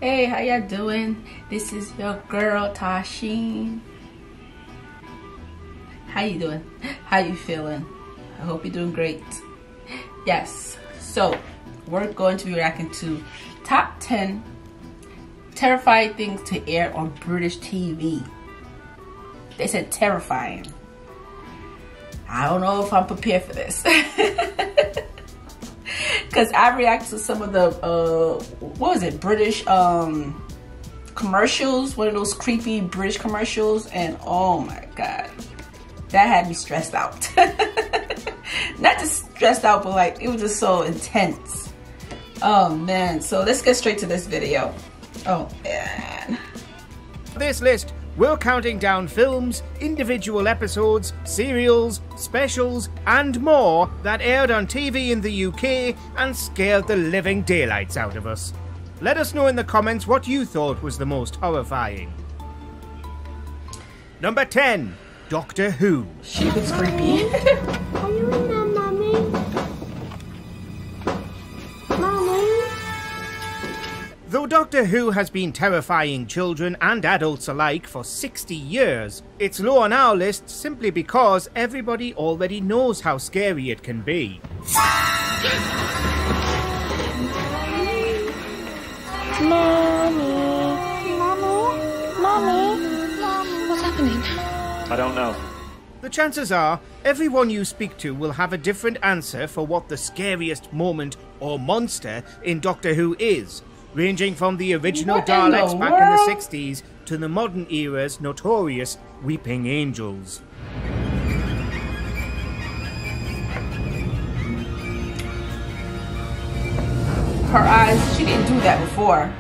Hey, how y'all doing? This is your girl Tysheen. How you doing? How you feeling? I hope you're doing great. Yes, so we're going to be reacting to top 10 terrifying things to air on British TV. They said terrifying. I don't know if I'm prepared for this. Because I reacted to some of the, what was it, British commercials, one of those creepy British commercials, and oh my God, that had me stressed out. Not just stressed out, but like, it was just so intense. Oh man, so let's get straight to this video. Oh man. This list, we're counting down films, individual episodes, serials, specials, and more that aired on TV in the UK and scared the living daylights out of us. Let us know in the comments what you thought was the most horrifying. Number 10, Doctor Who. She looks creepy. Are you in there, Mummy? Mummy? Though Doctor Who has been terrifying children and adults alike for 60 years, it's low on our list simply because everybody already knows how scary it can be. Mommy? What's happening? I don't know. The chances are, everyone you speak to will have a different answer for what the scariest moment or monster in Doctor Who is, ranging from the original Daleks back in the 60s to the modern era's notorious Weeping Angels. Her eyes, she didn't do that before.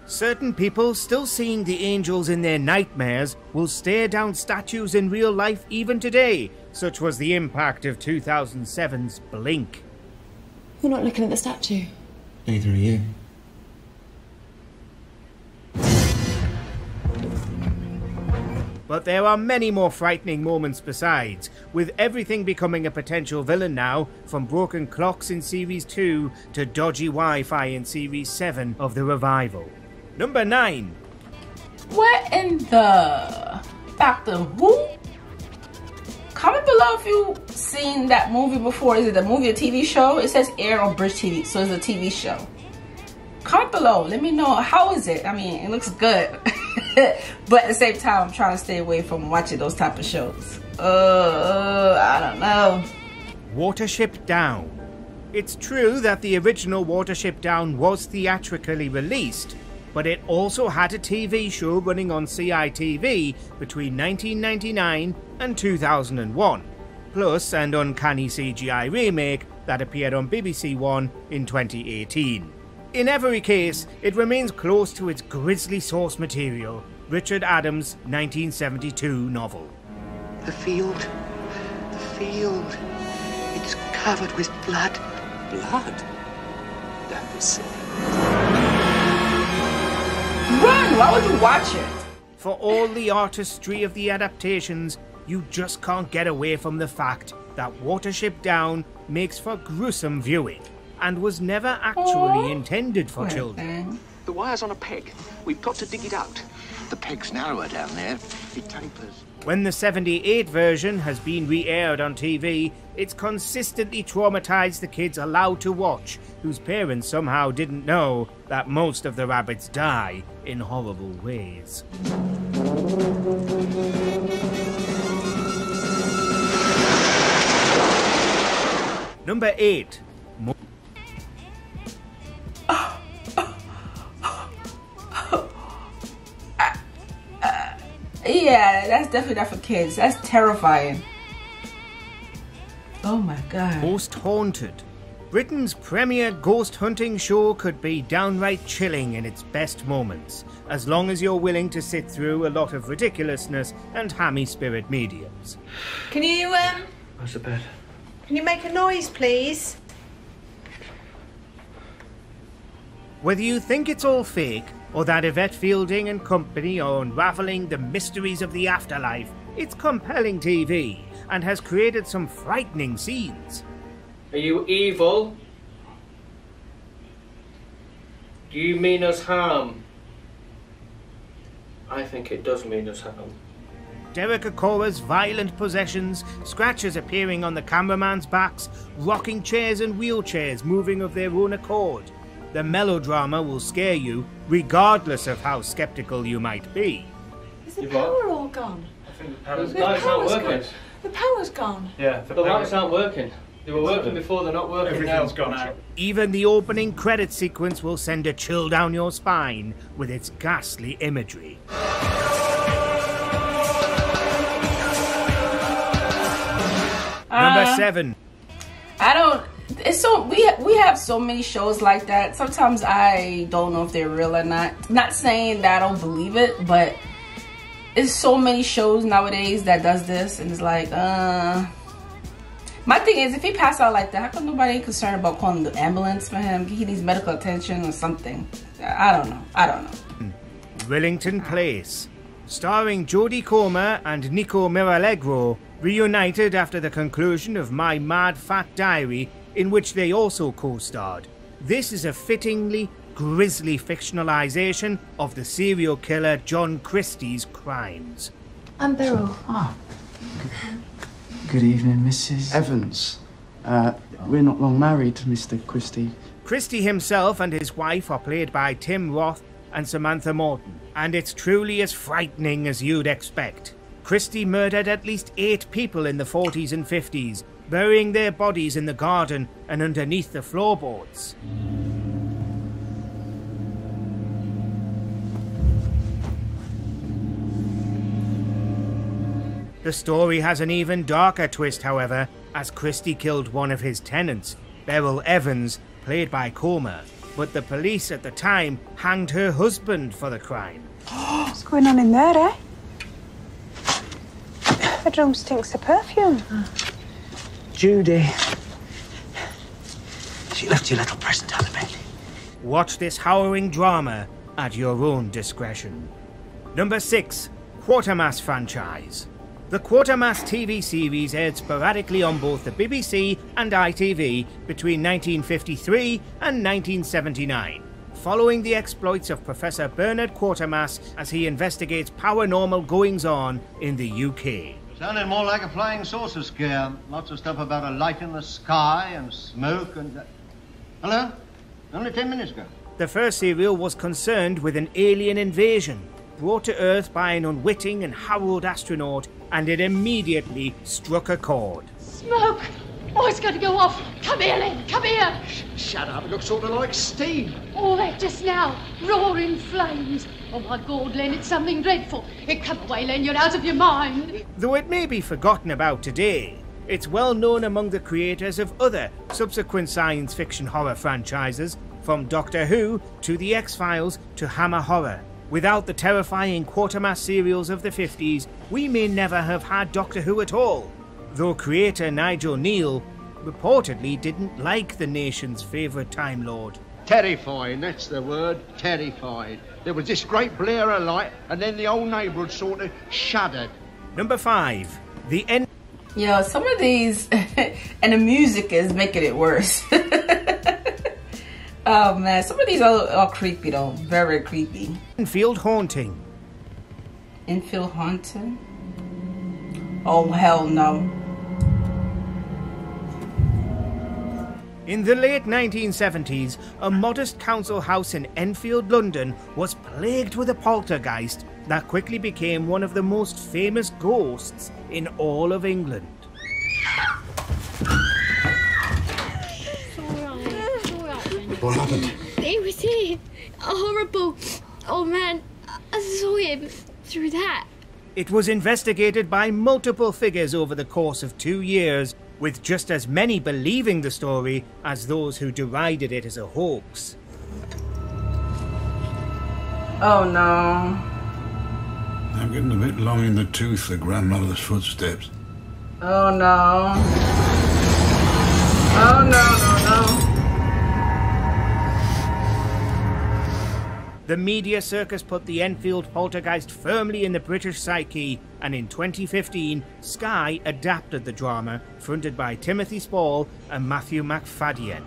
Certain people still seeing the angels in their nightmares will stare down statues in real life even today. Such was the impact of 2007's Blink. You're not looking at the statue. Neither are you. But there are many more frightening moments besides, with everything becoming a potential villain now, from broken clocks in Series 2 to dodgy Wi-Fi in Series 7 of the revival. Number 9. What in the Doctor Who? Comment below if you've seen that movie before. Is it a movie or TV show? It says air on British TV, so it's a TV show. Comment below, let me know, how is it? I mean, it looks good. But at the same time, I'm trying to stay away from watching those type of shows. I don't know. Watership Down. It's true that the original Watership Down was theatrically released, but it also had a TV show running on CITV between 1999 and 2001, plus an uncanny CGI remake that appeared on BBC One in 2018. In every case, it remains close to its grisly source material, Richard Adams' 1972 novel. The field, it's covered with blood. Blood? That is silly. Run! Why would you watch it? For all the artistry of the adaptations, you just can't get away from the fact that Watership Down makes for gruesome viewing, and was never actually intended for children. The wire's on a peg. We've got to dig it out. The peg's narrower down there. It tapers. When the 78 version has been re-aired on TV, it's consistently traumatized the kids allowed to watch, whose parents somehow didn't know that most of the rabbits die in horrible ways. Number 8. Yeah, that's definitely not for kids. That's terrifying. Oh my God. Most Haunted. Britain's premier ghost hunting show could be downright chilling in its best moments, as long as you're willing to sit through a lot of ridiculousness and hammy spirit mediums. Can you, Where's the bed? can you make a noise, please? Whether you think it's all fake, or that Yvette Fielding and company are unravelling the mysteries of the afterlife, it's compelling TV, and has created some frightening scenes. Are you evil? Do you mean us harm? I think it does mean us harm. Derek Akora's violent possessions, scratches appearing on the cameraman's backs, rocking chairs and wheelchairs moving of their own accord. The melodrama will scare you, regardless of how skeptical you might be. Is the power all gone? I think the lights aren't working. The power's gone. Yeah, the lights aren't working. They were working before, they're not working Everything's now. gone out. Even the opening credit sequence will send a chill down your spine with its ghastly imagery. Number 7. It's so we have so many shows like that. Sometimes I don't know if they're real or not. Not saying that I don't believe it, but it's so many shows nowadays that does this, and it's like, my thing is, if he passed out like that, how come nobody ain't concerned about calling the ambulance for him? He needs medical attention or something. I don't know. Wellington Place, starring Jodie Comer and Nico Mirallegro, reunited after the conclusion of My Mad Fat Diary, in which they also co-starred. This is a fittingly grisly fictionalization of the serial killer John Christie's crimes. I'm Beryl. Ah. Good evening, Mrs. Evans. We're not long married, Mr. Christie. Christie himself and his wife are played by Tim Roth and Samantha Morton, and it's truly as frightening as you'd expect. Christie murdered at least 8 people in the 40s and 50s, burying their bodies in the garden and underneath the floorboards. The story has an even darker twist, however, as Christie killed one of his tenants, Beryl Evans, played by Comer, but the police at the time hanged her husband for the crime. What's going on in there, eh? The room stinks of perfume. Judy. She left you a little present on the bed. Watch this harrowing drama at your own discretion. Number 6. Quartermas franchise. The Quartermas TV series aired sporadically on both the BBC and ITV between 1953 and 1979, following the exploits of Professor Bernard Quartermas as he investigates paranormal goings-on in the UK. Sounded more like a flying saucer scare. Lots of stuff about a light in the sky and smoke and... Hello? Only 10 minutes ago. The first serial was concerned with an alien invasion, brought to Earth by an unwitting and harrowed astronaut, and it immediately struck a chord. Smoke! Oh, it's going to go off. Come here, Len, come here. Shut up, it looks sort of like steam. All that just now, roaring flames. Oh, my God, Len, it's something dreadful. Come away, Len, you're out of your mind. Though it may be forgotten about today, it's well known among the creators of other subsequent science fiction horror franchises, from Doctor Who to The X-Files to Hammer Horror. Without the terrifying Quartermas serials of the 50s, we may never have had Doctor Who at all, though creator Nigel Neal reportedly didn't like the nation's favourite Time Lord. Terrifying, that's the word, terrified. There was this great blare of light, and then the whole neighbourhood sort of shuddered. Number 5. The End. Yo, some of these, and the music is making it worse. Oh man, some of these are creepy though, very creepy. Enfield Haunting. Enfield Haunting? Oh hell no. In the late 1970s, a modest council house in Enfield, London was plagued with a poltergeist that quickly became one of the most famous ghosts in all of England. What happened? He was here. Horrible. Oh man, I saw him through that. It was investigated by multiple figures over the course of 2 years, with just as many believing the story as those who derided it as a hoax. Oh no. I'm getting a bit long in the tooth for grandmother's footsteps. Oh no. Oh no, no, no. The media circus put the Enfield poltergeist firmly in the British psyche, and in 2015, Sky adapted the drama, fronted by Timothy Spall and Matthew McFadden.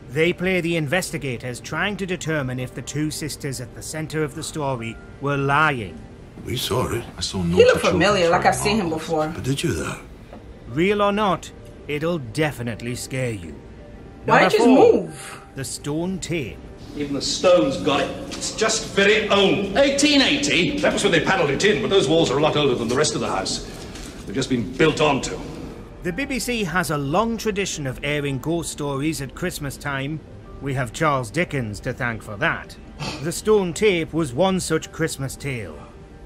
They play the investigators trying to determine if the two sisters at the center of the story were lying. We saw it. I saw no. He looked familiar, like I've seen him before. But did you though? Real or not, it'll definitely scare you. Why Number don't you 4, move? the stone tape. Even the stone's got it. It's just very old. 1880? That was when they panelled it in, but those walls are a lot older than the rest of the house. They've just been built onto. The BBC has a long tradition of airing ghost stories at Christmas time. We have Charles Dickens to thank for that. The Stone Tape was one such Christmas tale.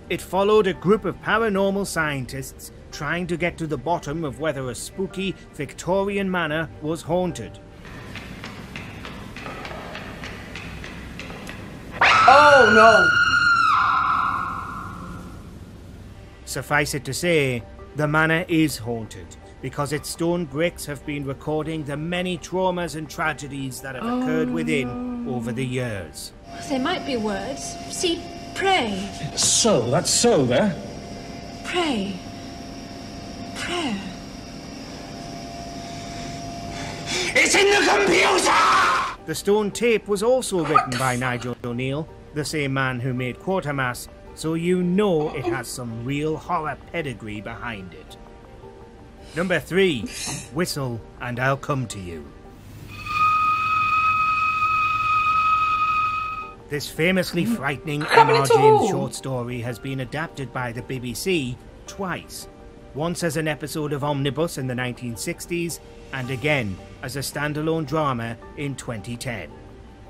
It followed a group of paranormal scientists trying to get to the bottom of whether a spooky Victorian manor was haunted. Oh no! Suffice it to say, the manor is haunted because its stone bricks have been recording the many traumas and tragedies that have occurred within over the years. There might be words. See, pray. So, that's so there. Pray. Prayer. It's in the computer! The Stone Tape was also written by Nigel O'Neill, the same man who made Quartermas, so you know it has some real horror pedigree behind it. Number 3, Whistle and I'll Come to You. This famously frightening M.R. James short story has been adapted by the BBC twice. Once as an episode of Omnibus in the 1960s, and again as a standalone drama in 2010.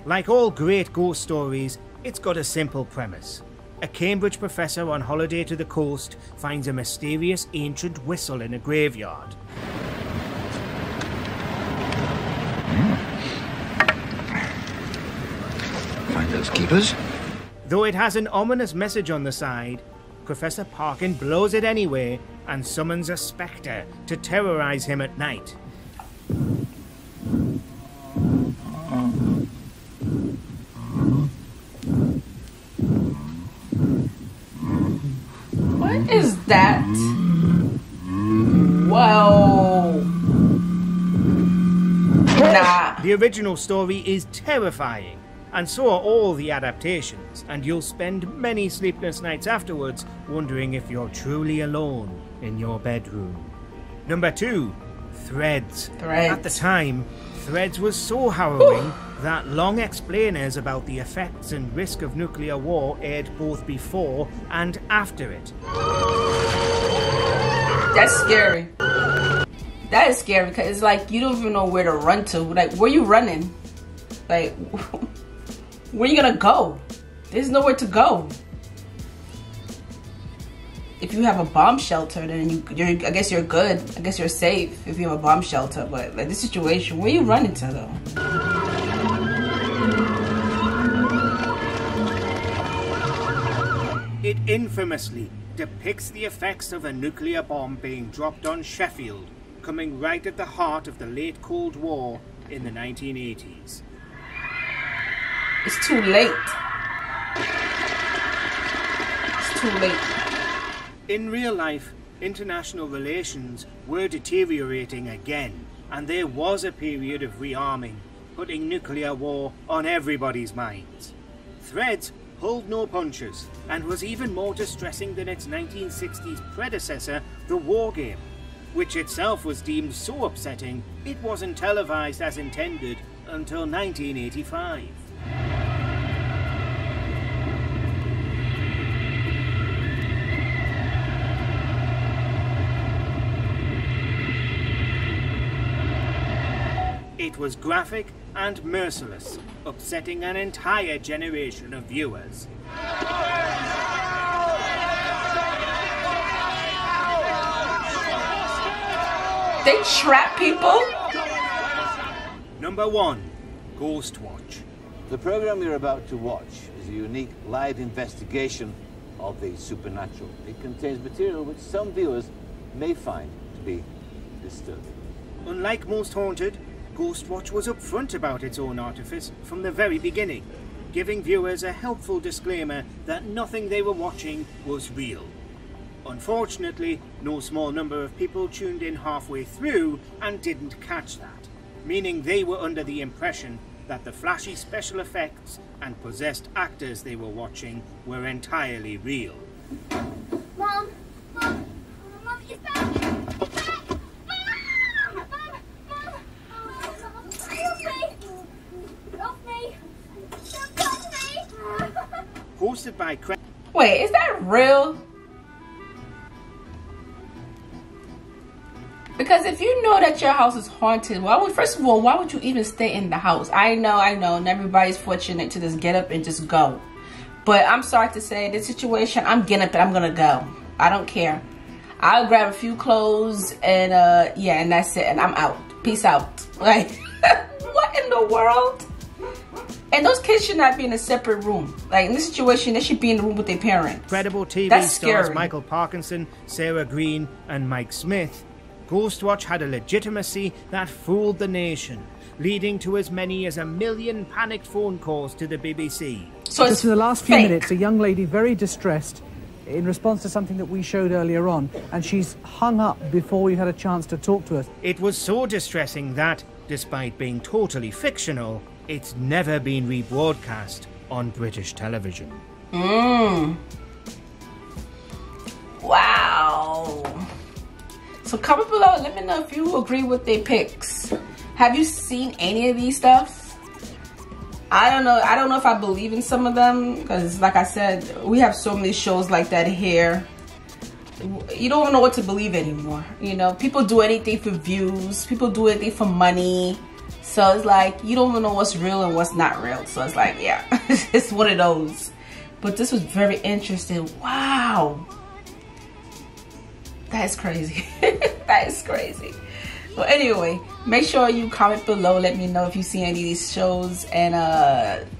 Like all great ghost stories, it's got a simple premise. A Cambridge professor on holiday to the coast finds a mysterious ancient whistle in a graveyard. Find those keepers? Though it has an ominous message on the side, Professor Parkin blows it anyway and summons a spectre to terrorize him at night. What is that? Whoa. Nah. The original story is terrifying, and so are all the adaptations, and you'll spend many sleepless nights afterwards wondering if you're truly alone in your bedroom. Number 2, Threads. At the time, Threads was so harrowing that long explainers about the effects and risk of nuclear war aired both before and after it. That's scary. That is scary because it's like you don't even know where to run to. Like, where you running? Like, where you gonna go? There's nowhere to go. If you have a bomb shelter, then you're I guess you're good. I guess you're safe if you have a bomb shelter. But like this situation, where you running to though? It infamously depicts the effects of a nuclear bomb being dropped on Sheffield, coming right at the heart of the late Cold War in the 1980s. It's too late. It's too late. In real life, international relations were deteriorating again, and there was a period of rearming, putting nuclear war on everybody's minds. Threads pulled no punches, and was even more distressing than its 1960s predecessor, The War Game, which itself was deemed so upsetting it wasn't televised as intended until 1985. It was graphic and merciless, upsetting an entire generation of viewers. They trap people? Number 1, Ghostwatch. The program you're about to watch is a unique live investigation of the supernatural. It contains material which some viewers may find to be disturbing. Unlike most haunted, Ghostwatch was upfront about its own artifice from the very beginning, giving viewers a helpful disclaimer that nothing they were watching was real. Unfortunately, no small number of people tuned in halfway through and didn't catch that. meaning they were under the impression that the flashy special effects and possessed actors they were watching were entirely real. Mom! Mom! Mom, he's back! He's back! Mom! Mom! Mom! Help me! Help me! Help me! Hosted by Wait, is that real? Because if you know that your house is haunted, first of all, why would you even stay in the house? I know, and everybody's fortunate to just get up and just go. But I'm sorry to say, this situation, I'm getting up and I'm gonna go. I don't care. I'll grab a few clothes and yeah, and that's it, and I'm out. Peace out. Like, what in the world? And those kids should not be in a separate room. Like, in this situation, they should be in the room with their parents. Credible TV That's stars scary. Michael Parkinson, Sarah Green, and Mike Smith, Ghostwatch had a legitimacy that fooled the nation, leading to as many as 1 million panicked phone calls to the BBC. So just in the last few minutes, a young lady very distressed in response to something that we showed earlier on, and she's hung up before we had a chance to talk to us. It was so distressing that, despite being totally fictional, it's never been rebroadcast on British television. Wow. So comment below, let me know if you agree with their picks. Have you seen any of these stuff? I don't know if I believe in some of them, because like I said, we have so many shows like that here. You don't even know what to believe anymore. You know, people do anything for views, people do anything for money. So it's like, you don't even know what's real and what's not real. So it's like, yeah, it's one of those. But this was very interesting. Wow. That is crazy. That is crazy. Well, anyway, make sure you comment below. Let me know if you see any of these shows. And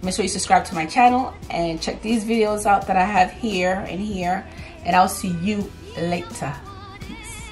make sure you subscribe to my channel. And check these videos out that I have here and here. And I'll see you later. Peace.